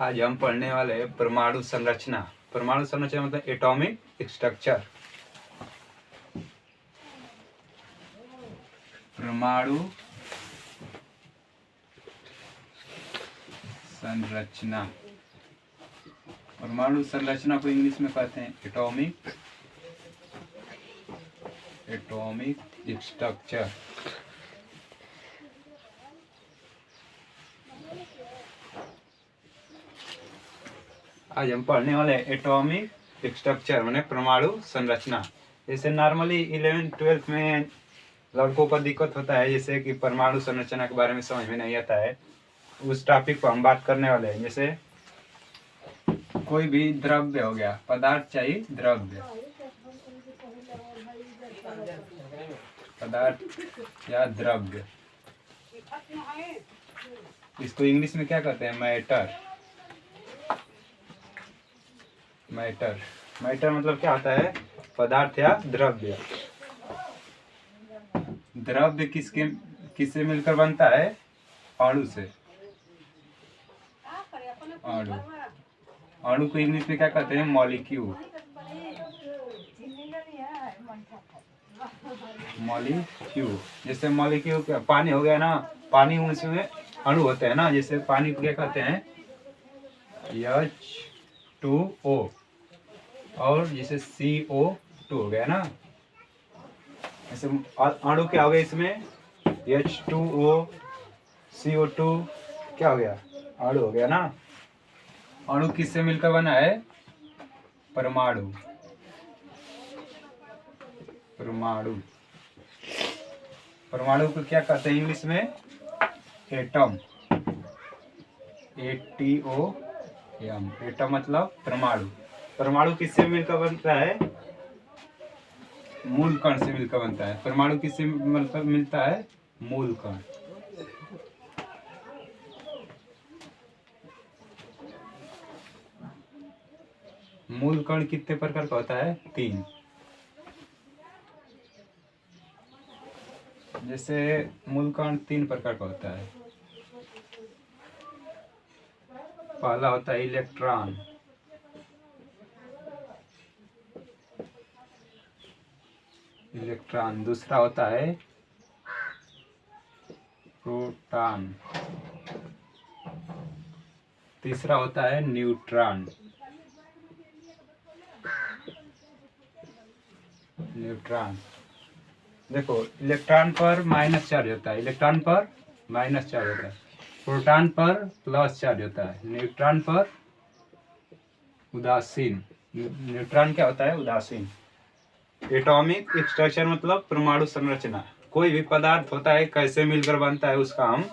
आज हम पढ़ने वाले हैं परमाणु संरचना। परमाणु संरचना मतलब एटॉमिक स्ट्रक्चर। परमाणु संरचना, परमाणु संरचना को इंग्लिश में कहते हैं एटॉमिक स्ट्रक्चर। आज हम पढ़ने वाले एटॉमिक स्ट्रक्चर माने परमाणु संरचना। जैसे नॉर्मली 11th-12th में लड़कों को दिक्कत होता है, जैसे कि परमाणु संरचना के बारे में समझ में नहीं आता है, उस टॉपिक पर हम बात करने वाले हैं। जैसे कोई भी द्रव्य हो गया, पदार्थ चाहिए, द्रव्य पदार्थ या द्रव्य, इसको इंग्लिश में क्या कहते हैं? मैटर। मैटर मतलब क्या होता है? पदार्थ या द्रव्य। द्रव्य किससे मिलकर बनता है? अणु से। अणु को इंग्लिश में क्या कहते हैं? मॉलिक्यूल। जैसे मॉलिक्यूल क्या, पानी हो गया ना, पानी उसमें अणु होते हैं ना। जैसे पानी को क्या कहते हैं? H2O। और जैसे CO2 हो गया ना, ऐसे अणु क्या हो गया इसमें? H2O, CO2 क्या हो गया? अणु हो गया ना। अणु किससे मिलकर बना है? परमाणु। परमाणु को क्या कहते हैं इंग्लिश में? एटम। ATOM। एटम मतलब परमाणु। परमाणु किससे मिलकर बनता है? मूल कण से मिलकर बनता है। परमाणु किससे मिलता है? मूल कण। मूल कण कितने प्रकार का होता है? 3। जैसे मूल कण 3 प्रकार का होता है। पहला होता है इलेक्ट्रॉन, दूसरा होता है प्रोटॉन, तीसरा होता है न्यूट्रॉन। देखो, इलेक्ट्रॉन पर माइनस चार्ज होता है, प्रोटॉन पर प्लस चार्ज होता है, न्यूट्रॉन पर उदासीन। न्यूट्रॉन क्या होता है? उदासीन। एटॉमिक स्ट्रक्चर मतलब परमाणु संरचना। कोई भी पदार्थ होता है, कैसे मिलकर बनता है, उसका हम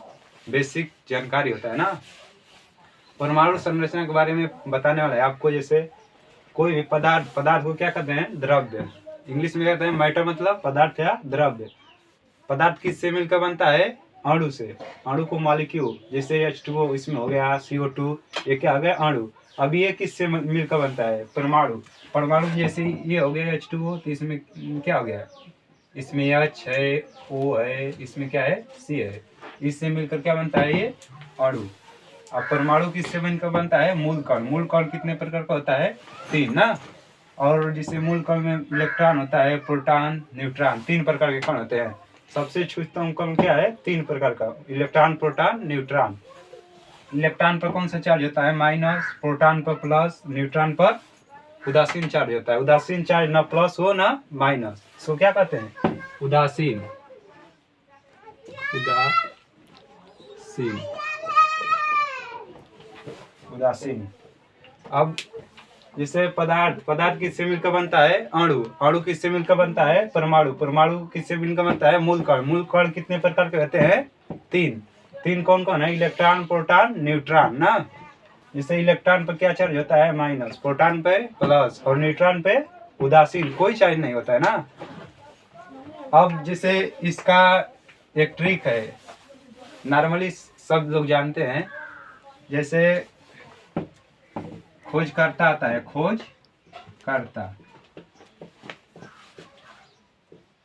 बेसिक जानकारी होता है ना। परमाणु संरचना के बारे में बताने वाला है आपको। जैसे कोई भी पदार्थ को क्या कहते हैं? द्रव्य। इंग्लिश में कहते हैं मैटर, मतलब पदार्थ या द्रव्य। पदार्थ किससे मिलकर बनता है? अणु से। अणु को मॉलिक्यूल, जैसे H2O इसमें हो गया, CO2, ये क्या हो गया? अणु। अब ये किससे मिलकर बनता है? परमाणु। परमाणु जैसे ये हो गया H2O, तो इसमें क्या हो गया? इसमें H है, O है, इसमें क्या है? C है। इससे मिलकर क्या बनता है? ये अणु। अब परमाणु किससे मिलकर बनता है? मूल कण। मूल कण कितने प्रकार का होता है? 3 ना। और जिसे मूल कण में इलेक्ट्रॉन होता है, प्रोटॉन, न्यूट्रॉन, 3 प्रकार के कण होते हैं। सबसे सूक्ष्म कण क्या है? 3 प्रकार का, इलेक्ट्रॉन, प्रोटॉन, न्यूट्रॉन। इलेक्ट्रॉन पर कौन सा चार्ज होता है? माइनस। प्रोटॉन पर प्लस। न्यूट्रॉन पर उदासीन चार्ज होता है। उदासीन चार्ज ना प्लस हो ना माइनस, सो क्या कहते हैं? उदासीन। अब जैसे पदार्थ किससे मिलकर बनता है? अणु किससे मिलकर बनता है? परमाणु किससे मिलकर बनता है? मूल कण कितने प्रकार के होते हैं? 3 कौन कौन है? इलेक्ट्रॉन, प्रोटॉन, न्यूट्रॉन ना। जैसे इलेक्ट्रॉन पर क्या चार्ज होता है? माइनस। प्रोटॉन पे प्लस, और न्यूट्रॉन पे उदासीन, कोई चार्ज नहीं होता है ना। अब जैसे इसका एक ट्रिक है, नॉर्मली सब लोग जानते हैं। जैसे खोजकर्ता आता है,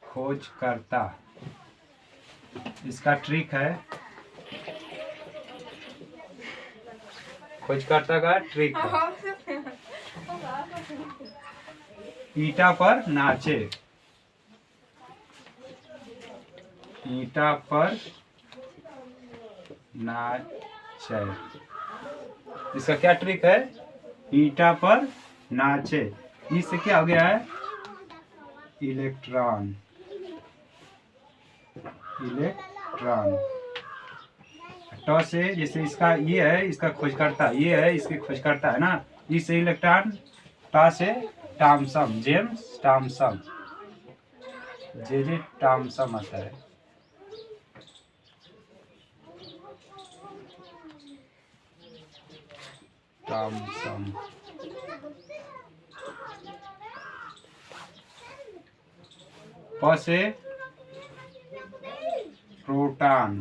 खोजकर्ता, इसका ट्रिक है खोजकर्ता का ट्रिक है। ईटा पर नाचे, ईटा पर नाचे, इसका क्या ट्रिक है? ईटा पर नाचे, इससे क्या हो गया है? Electron, electron. ट से जैसे इसका ये है, इसका खोजकर्ता ये है, इसके खोजकर्ता है ना, इससे इलेक्ट्रॉन, टा से टॉमसन, जेम्स टॉमसन, जे टॉमसन आता है। टॉमसन। प से प्रोटॉन,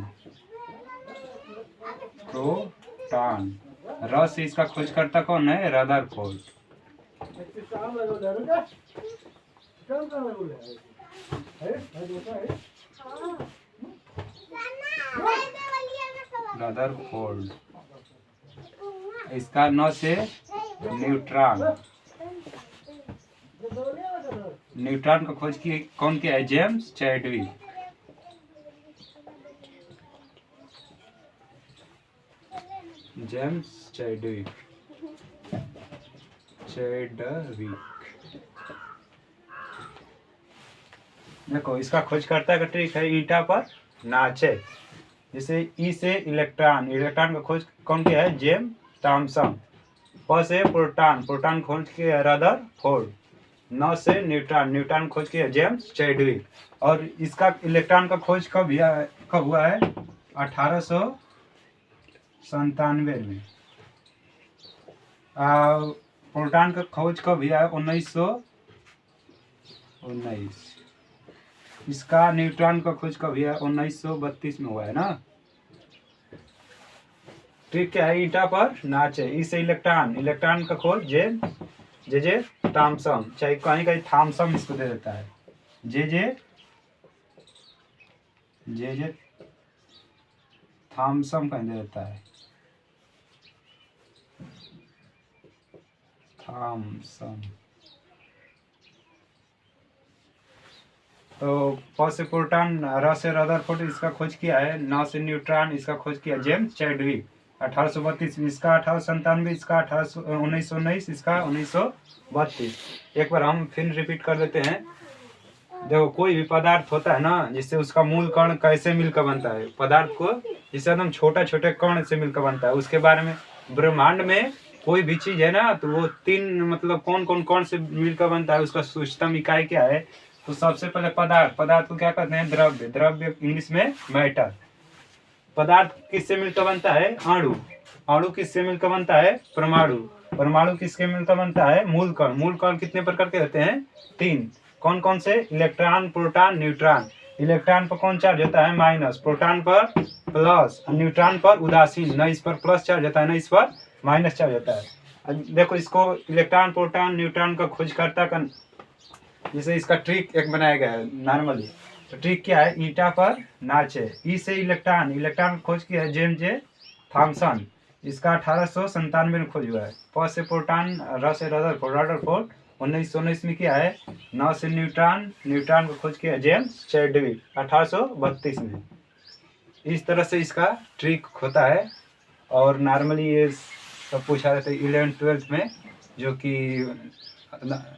प्रोटॉन। र से इसका खोजकर्ता कौन है? रदरफोर्ड। रदरफोर्ड। इसका न से न्यूट्रॉन, न्यूट्रॉन का खोज की कौन किया है? James Chadwick. James Chadwick, Chadwick. देखो इसका खोजकर्ता का ट्रिक है ईटा पर नाचे, जैसे ई से इलेक्ट्रॉन, इलेक्ट्रॉन का खोज कौन किया है? James Thomson. प से प्रोटॉन, प्रोटॉन खोज किया रदरफोर्ड। न से न्यूट्रॉन, न्यूट्रॉन खोज किया जेम्स चैडविक। और इसका इलेक्ट्रॉन का खोज कब हुआ है? 1897 में। प्रोटॉन का खोज कब हुआ है? 1919। इसका न्यूट्रॉन का खोज कब हुआ है? 1932 में हुआ है ना। ट्रिक क्या है? ईटा पर नाचे, इससे इलेक्ट्रॉन, इलेक्ट्रॉन का खोज जे टॉमसन, चाहे कहीं कहीं थॉमसन इसको दे देता है, जे थॉमसन कहीं दे देता है, थॉमसन। तो प से प्रोटॉन, र से रदरफोर्ड, इसका खोज किया है। न से न्यूट्रॉन, इसका खोज किया जेम्स चैडविक 1832। इसका 1897, इसका 1919, इसका 1932। एक बार हम फिर रिपीट कर देते हैं। देखो कोई भी पदार्थ होता है ना, जिससे उसका मूल कण कैसे मिलकर बनता है, पदार्थ को जिससे एकदम छोटा छोटे कण से मिलकर बनता है, उसके बारे में। ब्रह्मांड में कोई भी चीज है ना, तो वो तीन मतलब कौन कौन कौन से मिलकर बनता है, उसका सूक्ष्मतम इकाई क्या है? तो सबसे पहले पदार्थ, पदार्थ को क्या कहते हैं? द्रव्य, द्रव्य इंग्लिश में मैटर। पदार्थ किससे मिलकर बनता है? अणु, अणु किससे मिलकर बनता है? परमाणु, परमाणु किसके मिलकर बनता है? मूल कण, मूल कण कितने प्रकार के होते हैं? 3। कौन कौन से? Electron, proton, neutron. इलेक्ट्रॉन पर कौन चार्ज होता है? माइनस। प्रोटॉन पर प्लस, न्यूट्रॉन पर उदासीन, न इस पर प्लस चार्ज होता है न इस पर माइनस चार्ज होता है। देखो इसको इलेक्ट्रॉन, प्रोटॉन, न्यूट्रॉन का खोजकर्ता का जैसे इसका ट्रिक एक बनाया गया है नॉर्मली। तो ट्रिक क्या है? ईटा पर नाचे, ई से इलेक्ट्रॉन, इलेक्ट्रॉन खोज किया है जेम्स जे थॉमसन, इसका 1897 में खोज हुआ है। प से प्रोटॉन, र से रदरफोर्ड 1919 में किया है। न से न्यूट्रॉन, न्यूट्रॉन को खोज किया जेम्स चैडविक 1832 में। इस तरह से इसका ट्रिक होता है। और नॉर्मली ये सब पूछा जाता है 11th 12th में, जो कि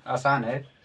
आसान है।